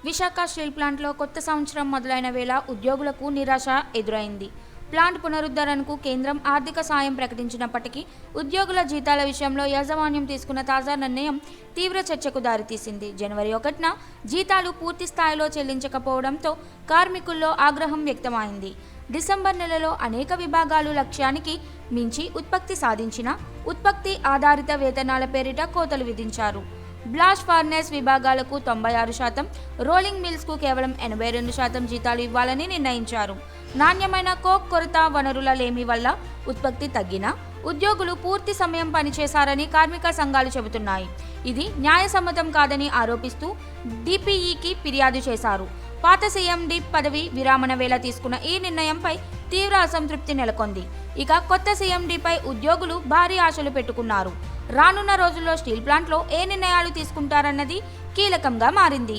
Visakha steel ప్లాంట్లో కొత్త సంవత్సరం మొదలైన వేళ ఉద్యోగులకు నిరాశ ఎదురైంది. ప్లాంట్ పునరుద్ధరణకు కేంద్రం ఆర్థిక సాయం ప్రకటించినప్పటికీ ఉద్యోగుల జీతాల విషయంలో యాజమాన్యం తీసుకున్న తాజా నిర్ణయం తీవ్ర చర్చకు దారితీసింది. జనవరి 1న జీతాలు పూర్తి స్థాయిలో చెల్లించకపోవడంతో కార్మికుల్లో ఆగ్రహం వ్యక్తమైంది. డిసెంబర్ నెలలో అనేక విభాగాలు లక్ష్యానికి మించి ఉత్పత్తి సాధించిన ఉత్పత్తి ఆధారిత వేతనాల పేరిట కోతలు విధించారు. బ్లాస్ట్ ఫర్నేస్ విభాగాలకు 96%, రోలింగ్ మిల్స్కు కేవలం 82% జీతాలు ఇవ్వాలని నిర్ణయించారు. నాణ్యమైన కోక్ కొరత, వనరుల లేమి వల్ల ఉత్పత్తి తగ్గినా ఉద్యోగులు పూర్తి సమయం పనిచేశారని కార్మిక సంఘాలు చెబుతున్నాయి. ఇది న్యాయసమ్మతం కాదని ఆరోపిస్తూ డిపిఈకి ఫిర్యాదు చేశారు. పాత సీఎండీ పదవి విరామణ వేళ తీసుకున్న ఈ నిర్ణయంపై తీవ్ర అసంతృప్తి నెలకొంది. ఇక కొత్త సీఎండీపై ఉద్యోగులు భారీ ఆశలు పెట్టుకున్నారు. రానున్న రోజుల్లో స్టీల్ ప్లాంట్లో ఏ నిర్ణయాలు తీసుకుంటారన్నది కీలకంగా మారింది.